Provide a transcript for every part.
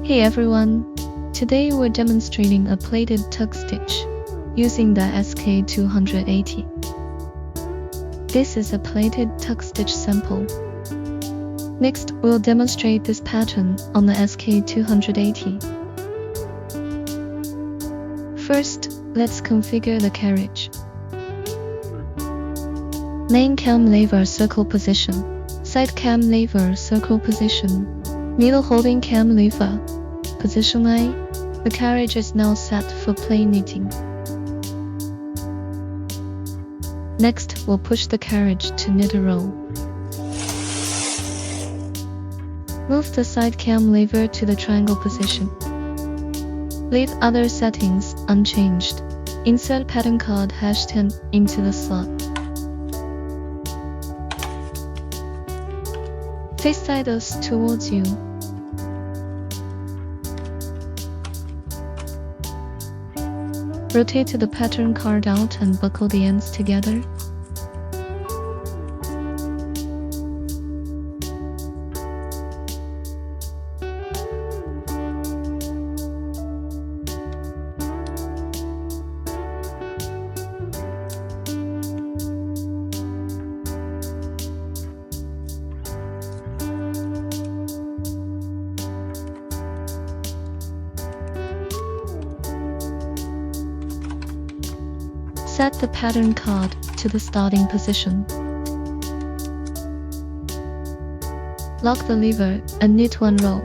Hey everyone! Today we're demonstrating a plaited tuck stitch using the SK280. This is a plaited tuck stitch sample. Next, we'll demonstrate this pattern on the SK280. First, let's configure the carriage. Main cam lever circle position, side cam lever circle position, needle holding cam lever, position A. The carriage is now set for plain knitting. Next, we'll push the carriage to knit a row. Move the side cam lever to the triangle position. Leave other settings unchanged. Insert pattern card #10 into the slot. Face sideways towards you. Rotate the pattern card out and buckle the ends together. Set the pattern card to the starting position. Lock the lever and knit one row.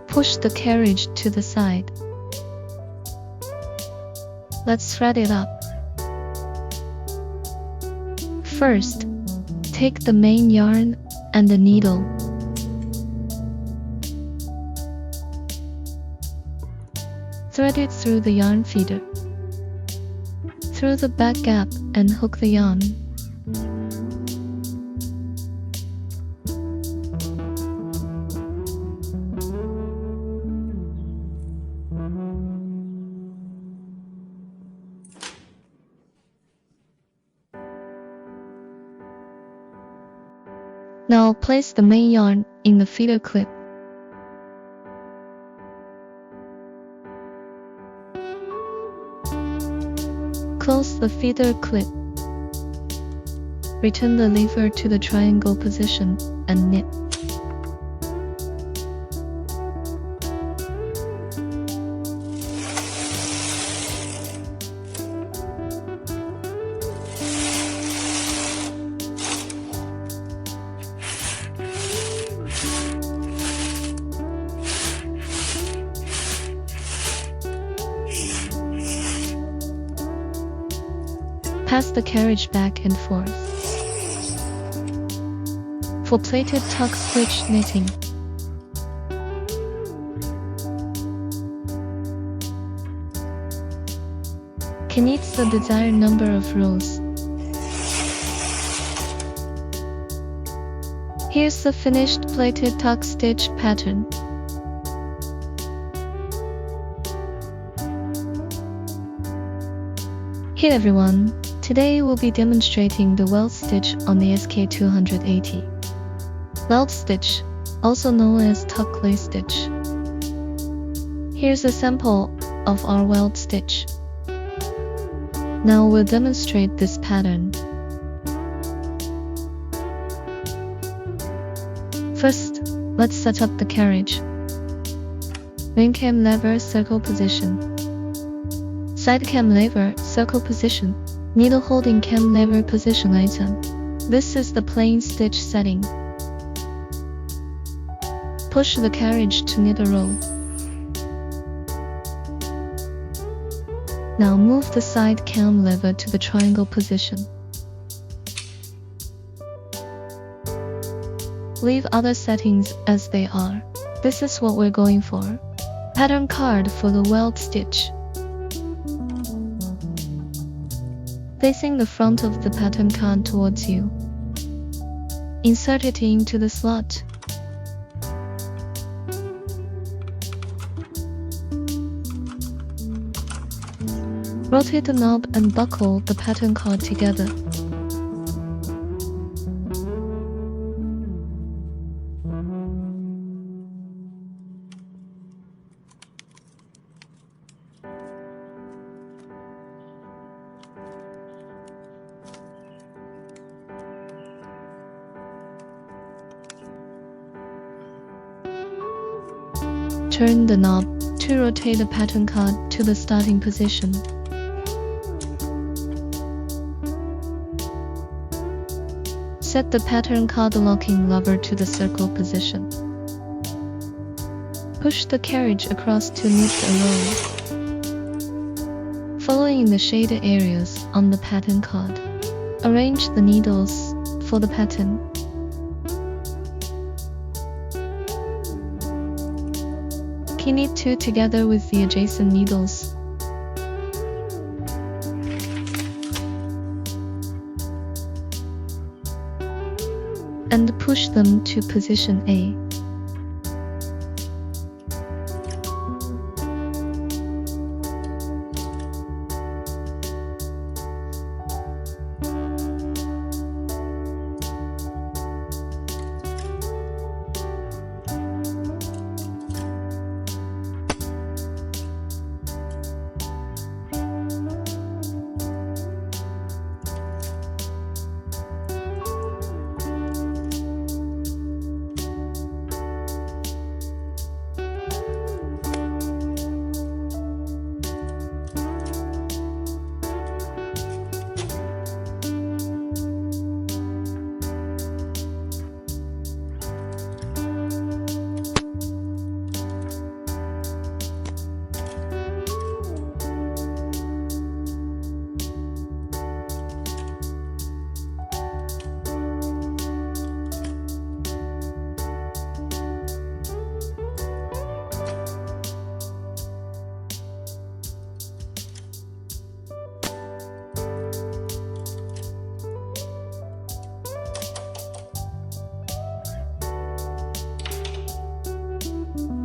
Push the carriage to the side. Let's thread it up. First, take the main yarn and the needle. Thread it through the yarn feeder. Through the back gap and hook the yarn. Now place the main yarn in the feeder clip. Close the feeder clip. Return the lever to the triangle position and knit. Pass the carriage back and forth. For plaited tuck stitch knitting, can knit the desired number of rows. Here's the finished plaited tuck stitch pattern. Hey everyone! Today we'll be demonstrating the welt stitch on the SK280. Welt stitch, also known as tuck lace stitch. Here's a sample of our welt stitch. Now we'll demonstrate this pattern. First, let's set up the carriage. Main cam lever circle position. Side cam lever circle position. Needle holding cam lever position item. This is the plain stitch setting. Push the carriage to knit a row. Now move the side cam lever to the triangle position. Leave other settings as they are. This is what we're going for. Pattern card for the welt stitch. Facing the front of the pattern card towards you. Insert it into the slot. Rotate the knob and buckle the pattern card together. Turn the knob to rotate the pattern card to the starting position. Set the pattern card locking lever to the circle position. Push the carriage across to knit a row, following the shaded areas on the pattern card. Arrange the needles for the pattern. Knit two together with the adjacent needles. And push them to position A.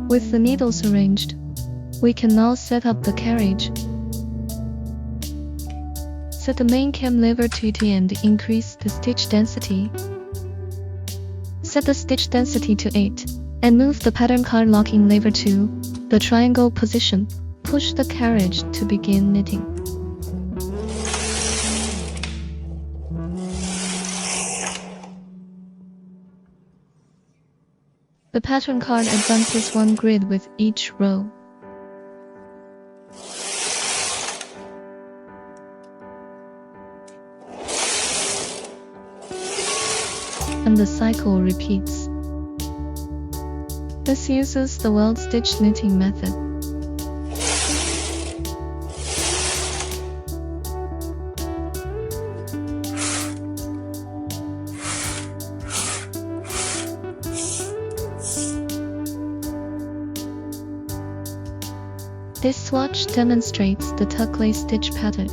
With the needles arranged, we can now set up the carriage. Set the main cam lever to T and increase the stitch density. Set the stitch density to 8, and move the pattern card locking lever to the triangle position. Push the carriage to begin knitting. The pattern card advances one grid with each row. And the cycle repeats. This uses the weld stitch knitting method. This swatch demonstrates the tuck lace stitch pattern.